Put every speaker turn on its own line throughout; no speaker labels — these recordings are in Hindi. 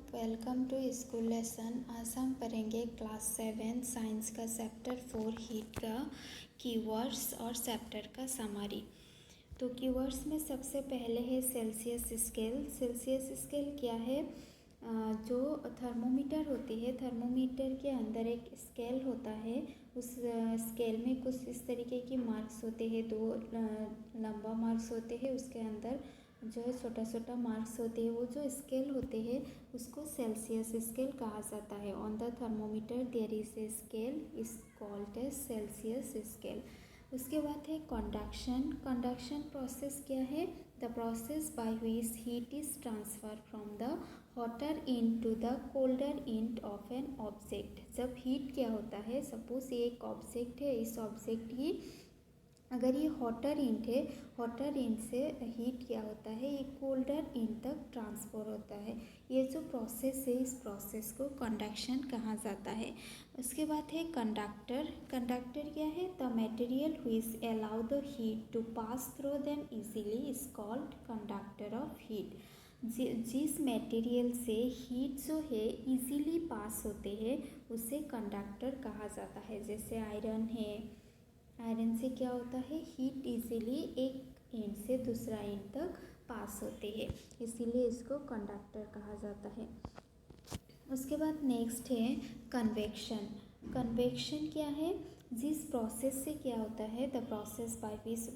Welcome to school lesson. आज हम पढ़ेंगे क्लास 7 साइंस का चैप्टर 4 हीट का कीवर्ड्स और चैप्टर का समरी। तो कीवर्ड्स में सबसे पहले है सेल्सियस स्केल। सेल्सियस स्केल क्या है? जो थर्मोमीटर होती है, थर्मोमीटर के अंदर एक स्केल होता है। उस स्केल में कुछ इस तरीके की मार्क्स होते हैं, दो लंबा मार्क्स होते हैं, उसके अंदर जो है छोटा छोटा मार्क्स होते हैं। वो जो स्केल होते हैं उसको सेल्सियस स्केल कहा जाता है। On the thermometer there is a scale is called as Celsius scale. उसके बाद है कंडक्शन। कंडक्शन प्रोसेस क्या है? The process by which heat is transfer from the hotter end to the colder end of an object. जब हीट क्या होता है, सपोज ये एक ऑब्जेक्ट है, इस ऑब्जेक्ट की अगर ये हॉटर एंड है, हॉटर एंड से हीट क्या होता है, ये कोल्डर एंड तक ट्रांसफर होता है। ये जो प्रोसेस है, इस प्रोसेस को कंडक्शन कहा जाता है। उसके बाद है कंडक्टर। कंडक्टर क्या है? The material which allow the heat to pass through them easily is called conductor of heat. जिस मटेरियल से हीट जो है इजीली पास होते हैं उसे कंडक्टर कहा जाता है। जैसे आयरन है, आयरन से क्या होता है, हीट इजीली एक एंड से दूसरा एंड तक पास होते हैं, इसीलिए इसको कंडक्टर कहा जाता है। उसके बाद नेक्स्ट है कन्वेक्शन। कन्वेक्शन क्या है? जिस प्रोसेस से क्या होता है, the process by which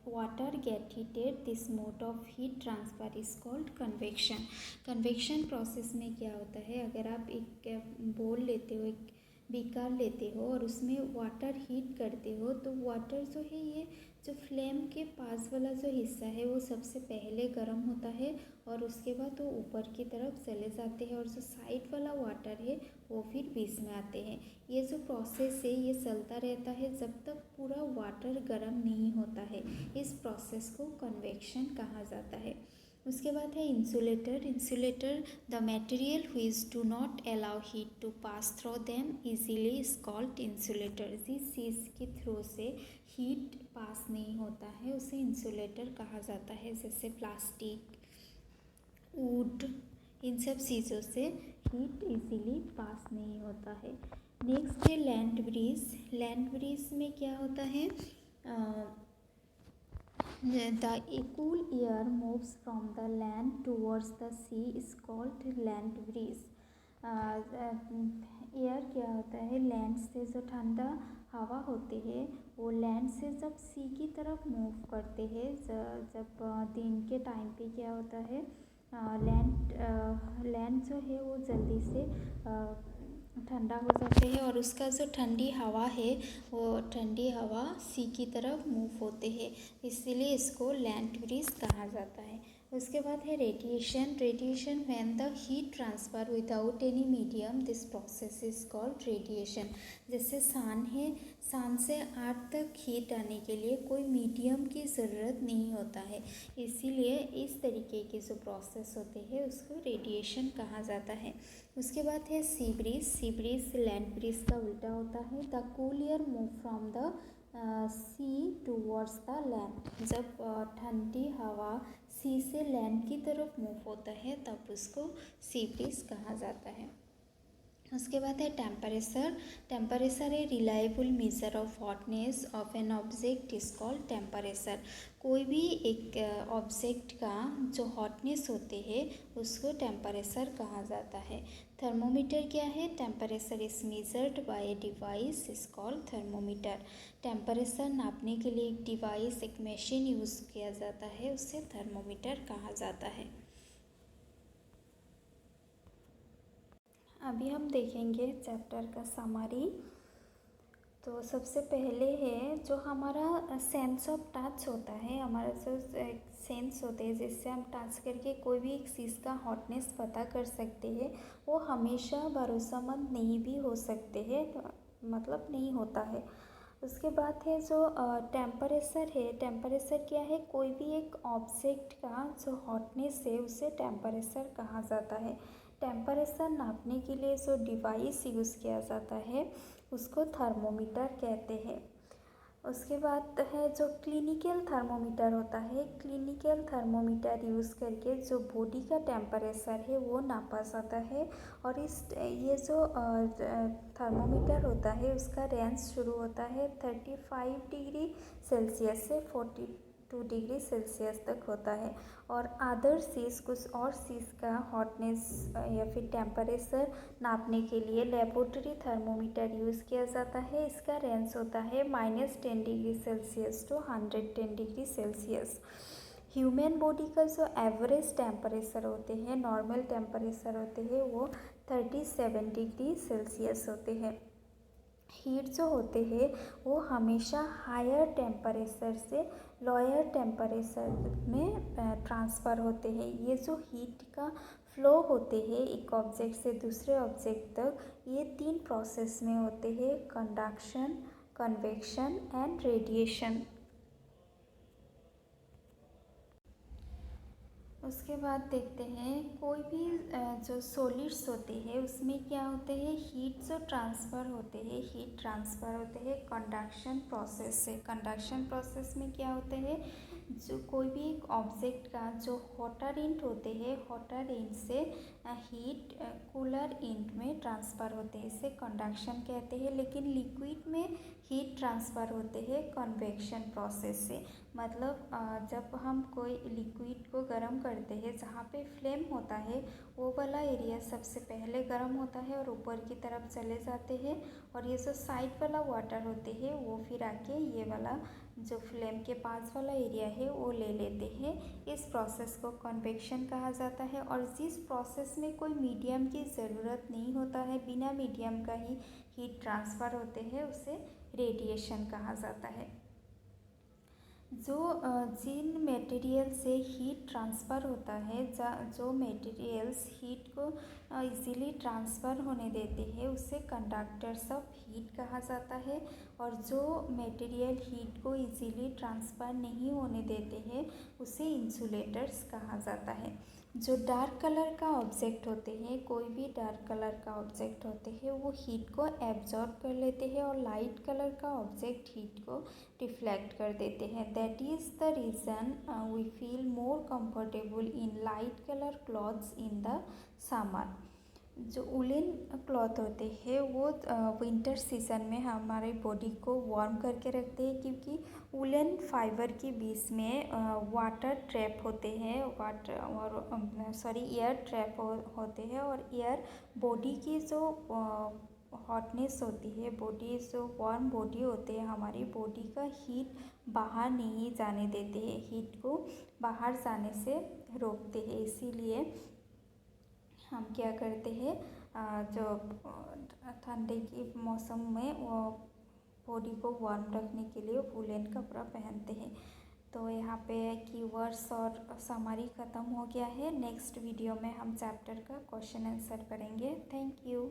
water gate heated, this mode of heat transfer is called convection. Convection process में क्या होता है, अगर आप एक बोल लेते हो, एक बीकर लेते हो और उसमें वाटर हीट करते हो, तो वाटर जो है ये जो फ्लेम के पास वाला जो हिस्सा है वो सबसे पहले गर्म होता है और उसके बाद वो ऊपर की तरफ चले जाते हैं और जो साइड वाला वाटर है वो फिर बीच में आते हैं। ये जो प्रोसेस है ये चलता रहता है जब तक पूरा वाटर गर्म नहीं होता है। इस प्रोसेस को कन्वेक्शन कहा जाता है। उसके बाद है insulator. Insulator the material which do not allow heat to pass through them easily is called insulator. जिस चीज़ के थ्रू से हीट पास नहीं होता है उसे इंसुलेटर कहा जाता है। जैसे प्लास्टिक, वुड, इन सब चीज़ों से हीट इजीली पास नहीं होता है। नेक्स्ट है लैंड ब्रीज। लैंड ब्रीज में क्या होता है, the cool air moves from the land towards the sea is called land breeze. Air क्या होता है, लैंड से जो ठंडा हवा होती है वो लैंड से जब सी की तरफ मूव करते हैं, जब दिन के टाइम पे क्या होता है, लैंड जो है वो जल्दी से ठंडा हो जाते हैं और उसका जो ठंडी हवा है वो ठंडी हवा सी की तरफ मूव होते हैं, इसीलिए इसको लैंड ब्रीज कहा जाता है। उसके बाद है radiation. Radiation when the heat transfer without any medium, this process is called radiation. जैसे सन है, सन से अर्थ तक हीट आने के लिए कोई मीडियम की ज़रूरत नहीं होता है, इसीलिए इस तरीके के जो प्रोसेस होते हैं उसको रेडिएशन कहा जाता है। उसके बाद है sea breeze. Sea breeze land breeze का उल्टा होता है। The cool air move from the sea towards the land. जब ठंडी हवा सी से लैंड की तरफ मूव होता है तब उसको सी ब्रीज कहा जाता है। उसके बाद है temperature. Temperature a reliable measure of hotness of an object is called temperature. कोई भी एक ऑब्जेक्ट का जो हॉटनेस होते हैं उसको टेम्परेचर कहा जाता है। थर्मोमीटर क्या है? Temperature is measured by a device is called thermometer. Temperature नापने के लिए एक डिवाइस, एक मशीन यूज़ किया जाता है, उसे थर्मोमीटर कहा जाता है। अभी हम देखेंगे चैप्टर का समरी। तो सबसे पहले है जो हमारा सेंस ऑफ टच होता है, हमारा जो सेंस होते हैं जिससे हम टच करके कोई भी एक चीज़ का हॉटनेस पता कर सकते हैं, वो हमेशा भरोसेमंद नहीं भी हो सकते हैं, मतलब नहीं होता है। उसके बाद है जो टेम्परेचर है। टेम्परेचर क्या है? कोई भी एक ऑब्जेक्ट का जो हॉटनेस है उसे टेम्परेचर कहा जाता है। टेम्परेचर नापने के लिए जो डिवाइस यूज़ किया जाता है उसको थर्मोमीटर कहते हैं। उसके बाद है जो क्लिनिकल थर्मोमीटर होता है। क्लिनिकल थर्मोमीटर यूज़ करके जो बॉडी का टेम्परेचर है वो नापा जाता है। और ये जो थर्मोमीटर होता है उसका रेंज शुरू होता है 35 डिग्री सेल्सियस से 42 डिग्री सेल्सियस तक होता है। और अदर चीज़ कुछ और चीज़ का हॉटनेस या फिर टेम्परेचर नापने के लिए लेबोरेटरी थर्मोमीटर यूज़ किया जाता है। इसका रेंज होता है -10 degree Celsius to 110 degree Celsius. Human body का जो एवरेज टेम्परेचर होते हैं, नॉर्मल टेम्परेचर होते हैं, वो 37 डिग्री सेल्सियस होते हैं। हीट जो होते हैं वो हमेशा हायर टेम्परेचर से लोअर टेम्परेचर में ट्रांसफ़र होते हैं। ये जो हीट का फ्लो होते हैं एक ऑब्जेक्ट से दूसरे ऑब्जेक्ट तक, ये 3 प्रोसेस में होते हैं: कंडक्शन, कन्वेक्शन एंड रेडिएशन। उसके बाद देखते हैं कोई भी जो सॉलिड्स होते हैं उसमें क्या होते हैं, हीट जो ट्रांसफ़र होते हैं, हीट ट्रांसफ़र होते हैं कंडक्शन प्रोसेस से। कंडक्शन प्रोसेस में क्या होते हैं, जो कोई भी एक ऑब्जेक्ट का जो हॉटर इंट होते हैं, हॉटर इंट से हीट कूलर इंट में ट्रांसफ़र होते हैं, इसे कंडक्शन कहते हैं। लेकिन लिक्विड में हीट ट्रांसफ़र होते हैं कन्वेक्शन प्रोसेस से। मतलब जब हम कोई लिक्विड को गर्म करते हैं, जहाँ पे फ्लेम होता है वो वाला एरिया सबसे पहले गर्म होता है और ऊपर की तरफ चले जाते हैं, और ये जो साइड वाला वाटर होते हैं वो फिर आके ये वाला जो फ्लेम के पास वाला एरिया है वो ले लेते हैं। इस प्रोसेस को कन्वेक्शन कहा जाता है। और जिस प्रोसेस में कोई मीडियम की ज़रूरत नहीं होता है, बिना मीडियम का ही हीट ट्रांसफ़र होते हैं, उसे रेडिएशन कहा जाता है। जो जिन मटेरियल से हीट ट्रांसफ़र होता है, जो मटेरियल्स हीट को इजीली ट्रांसफ़र होने देते हैं उसे कंडक्टर्स ऑफ हीट कहा जाता है। और जो मटेरियल हीट को इजीली ट्रांसफ़र नहीं होने देते हैं उसे इंसुलेटर्स कहा जाता है। जो डार्क कलर का ऑब्जेक्ट होते हैं, कोई भी डार्क कलर का ऑब्जेक्ट होते हैं वो हीट को एब्जॉर्ब कर लेते हैं, और लाइट कलर का ऑब्जेक्ट हीट को रिफ्लेक्ट कर देते हैं। That is the reason we feel more comfortable in light colour clothes in the summer. जो वुलन क्लॉथ होते हैं वो विंटर सीजन में हमारे बॉडी को वार्म करके रखते हैं, क्योंकि वुलन फाइबर के बीच में वाटर ट्रैप होते हैं, वाटर और एयर ट्रैप होते हैं। और एयर बॉडी की जो हॉटनेस होती है, बॉडी जो वार्म बॉडी होते हैं, हमारी बॉडी का हीट बाहर नहीं जाने देते हैं, हीट को बाहर जाने से रोकते हैं। इसीलिए हम क्या करते हैं, जो ठंडे के मौसम में वो बॉडी को वार्म रखने के लिए वुलन कपड़ा पहनते हैं। तो यहाँ पे कीवर्ड्स और समरी ख़त्म हो गया है। नेक्स्ट वीडियो में हम चैप्टर का क्वेश्चन आंसर करेंगे। Thank you.